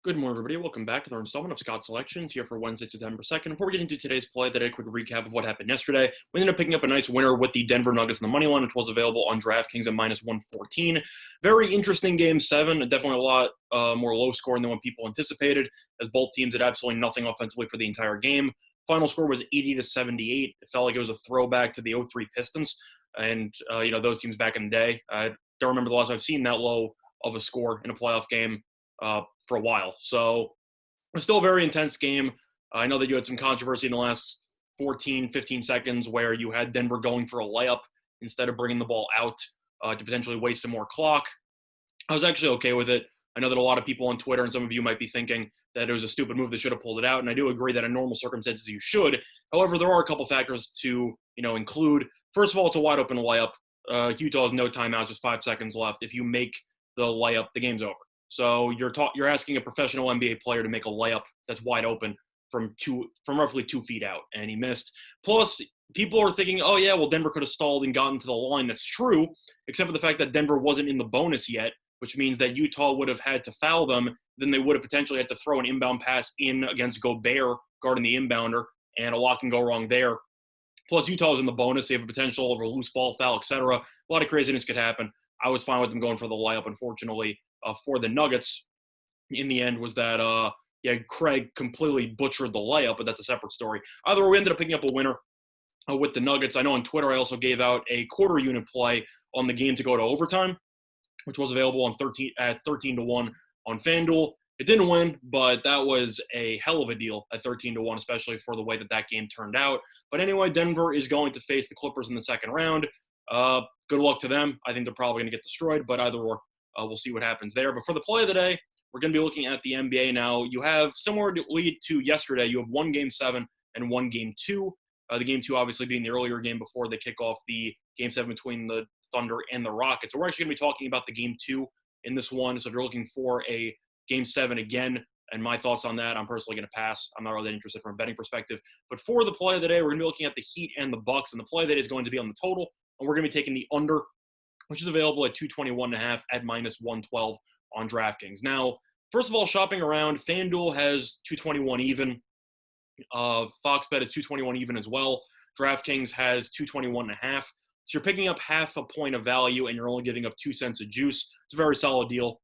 Good morning, everybody. Welcome back to our installment of Scott Selections here for Wednesday, September 2nd. Before we get into today's play, that a quick recap of what happened yesterday. We ended up picking up a nice winner with the Denver Nuggets in the money line, which was available on DraftKings at minus 114. Very interesting game 7. Definitely a lot more low scoring than what people anticipated, as both teams did absolutely nothing offensively for the entire game. Final score was 80-78. It felt like it was a throwback to the 0-3 Pistons and, those teams back in the day. I don't remember the last time I've seen that low of a score in a playoff game for a while. So it's still a very intense game. I know that you had some controversy in the last 14, 15 seconds where you had Denver going for a layup instead of bringing the ball out to potentially waste some more clock. I was actually okay with it. I know that a lot of people on Twitter and some of you might be thinking that it was a stupid move that should have pulled it out, and I do agree that in normal circumstances you should. However, there are a couple factors to include. First of all, it's a wide open layup. Utah has no timeouts, just 5 seconds left. If you make the layup, the game's over. So you're asking a professional NBA player to make a layup that's wide open from roughly 2 feet out, and he missed. Plus, people are thinking, oh yeah, well Denver could have stalled and gotten to the line. That's true, except for the fact that Denver wasn't in the bonus yet, which means that Utah would have had to foul them. Then they would have potentially had to throw an inbound pass in against Gobert guarding the inbounder, and a lot can go wrong there. Plus, Utah was in the bonus. They have a potential of a loose ball foul, etc. A lot of craziness could happen. I was fine with them going for the layup, unfortunately. For the Nuggets, in the end, was that, Craig completely butchered the layup, but that's a separate story. Either way, we ended up picking up a winner with the Nuggets. I know on Twitter I also gave out a quarter unit play on the game to go to overtime, which was available on 13-1 on FanDuel. It didn't win, but that was a hell of a deal at 13-1, especially for the way that game turned out. But anyway, Denver is going to face the Clippers in the second round. Good luck to them. I think they're probably going to get destroyed, but either or. We'll see what happens there. But for the play of the day, we're going to be looking at the NBA now. You have similar to lead to yesterday. You have one Game 7 and one Game 2. The Game 2 obviously being the earlier game before they kick off the Game 7 between the Thunder and the Rockets. So we're actually going to be talking about the Game 2 in this one. So if you're looking for a Game 7 again, and my thoughts on that, I'm personally going to pass. I'm not really that interested from a betting perspective. But for the play of the day, we're going to be looking at the Heat and the Bucks. And the play of the day is going to be on the total. And we're going to be taking the under, which is available at 221.5 at minus 112 on DraftKings. Now, first of all, shopping around, FanDuel has 221 even. Fox Bet is 221 even as well. DraftKings has 221.5. So you're picking up half a point of value, and you're only giving up 2 cents a juice. It's a very solid deal.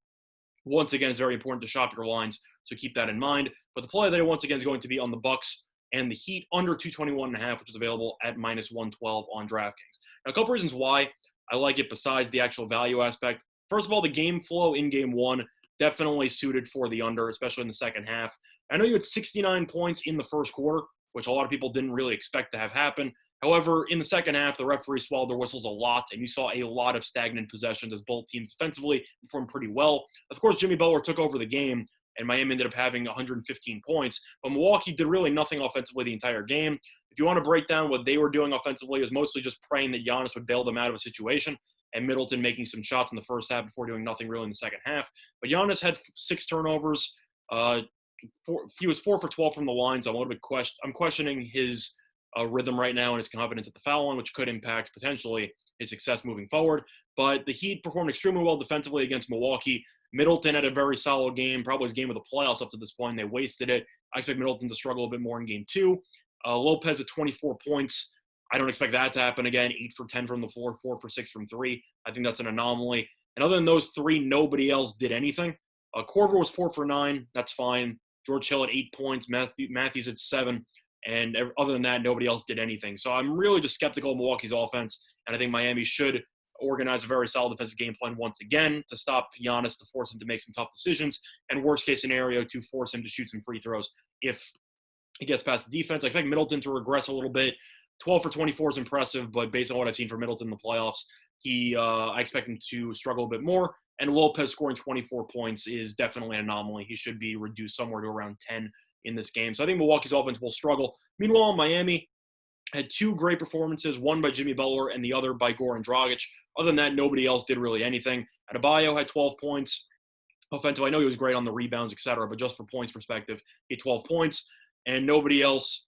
Once again, it's very important to shop your lines, so keep that in mind. But the play of the day, once again, is going to be on the Bucks and the Heat under 221.5, which is available at minus 112 on DraftKings. Now, a couple reasons why I like it besides the actual value aspect. First of all, the game flow in Game 1 definitely suited for the under, especially in the second half. I know you had 69 points in the first quarter, which a lot of people didn't really expect to have happen. However, in the second half, the referees swallowed their whistles a lot, and you saw a lot of stagnant possessions as both teams defensively performed pretty well. Of course, Jimmy Butler took over the game, and Miami ended up having 115 points. But Milwaukee did really nothing offensively the entire game. If you want to break down what they were doing offensively, it was mostly just praying that Giannis would bail them out of a situation, and Middleton making some shots in the first half before doing nothing really in the second half. But Giannis had 6 turnovers. He was 4 for 12 from the line, so I'm questioning his rhythm right now and his confidence at the foul line, which could impact potentially his success moving forward. But the Heat performed extremely well defensively against Milwaukee. Middleton had a very solid game, probably his game of the playoffs up to this point. They wasted it. I expect Middleton to struggle a bit more in Game 2. Lopez at 24 points. I don't expect that to happen again. 8 for 10 from the floor, 4 for 6 from 3. I think that's an anomaly. And other than those 3, nobody else did anything. Korver was 4 for 9. That's fine. George Hill at 8 points. Matthews at 7. And other than that, nobody else did anything. So I'm really just skeptical of Milwaukee's offense. And I think Miami should organize a very solid defensive game plan once again to stop Giannis, to force him to make some tough decisions. And worst case scenario, to force him to shoot some free throws if he gets past the defense. I expect Middleton to regress a little bit. 12 for 24 is impressive, but based on what I've seen from Middleton in the playoffs, I expect him to struggle a bit more. And Lopez scoring 24 points is definitely an anomaly. He should be reduced somewhere to around 10 in this game. So I think Milwaukee's offense will struggle. Meanwhile, Miami had 2 great performances, one by Jimmy Butler and the other by Goran Dragic. Other than that, nobody else did really anything. Adebayo had 12 points. Offensively, I know he was great on the rebounds, etc., but just for points perspective, he had 12 points. And nobody else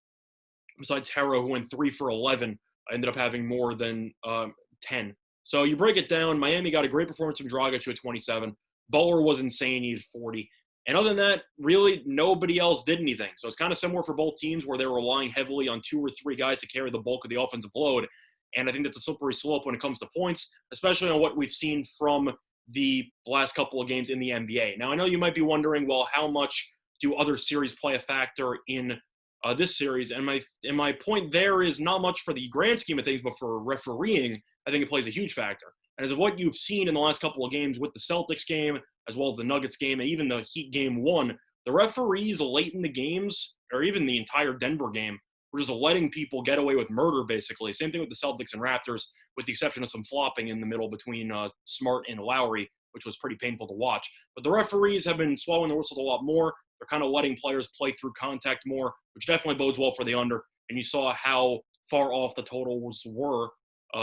besides Herro, who went 3 for 11, ended up having more than 10. So you break it down, Miami got a great performance from Dragic, who had 27. Butler was insane. He had 40. And other than that, really nobody else did anything. So it's kind of similar for both teams where they're relying heavily on 2 or 3 guys to carry the bulk of the offensive load. And I think that's a slippery slope when it comes to points, especially on what we've seen from the last couple of games in the NBA. Now, I know you might be wondering, well, how much do other series play a factor in this series? And my point there is not much for the grand scheme of things, but for refereeing, I think it plays a huge factor. And as of what you've seen in the last couple of games with the Celtics game, as well as the Nuggets game, and even the Heat game 1, the referees late in the games, or even the entire Denver game, were just letting people get away with murder, basically. Same thing with the Celtics and Raptors, with the exception of some flopping in the middle between Smart and Lowry, which was pretty painful to watch. But the referees have been swallowing the whistles a lot more. They're kind of letting players play through contact more, which definitely bodes well for the under. And you saw how far off the totals were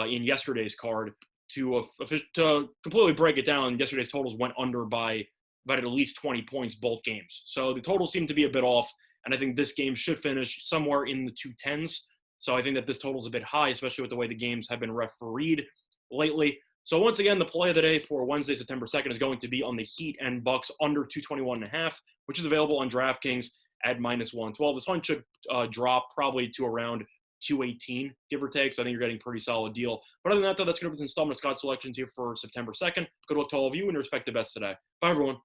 in yesterday's card. To completely break it down, yesterday's totals went under by at least 20 points both games. So the totals seem to be a bit off, and I think this game should finish somewhere in the 210s. So I think that this total is a bit high, especially with the way the games have been refereed lately. So once again, the play of the day for Wednesday, September 2nd is going to be on the Heat and Bucks under 221.5, which is available on DraftKings at -112. This one should drop probably to around 218, give or take. So I think you're getting a pretty solid deal. But other than that, though, that's going to be the installment of Scott Selections here for September 2nd. Good luck to all of you and your respective bets today. Bye, everyone.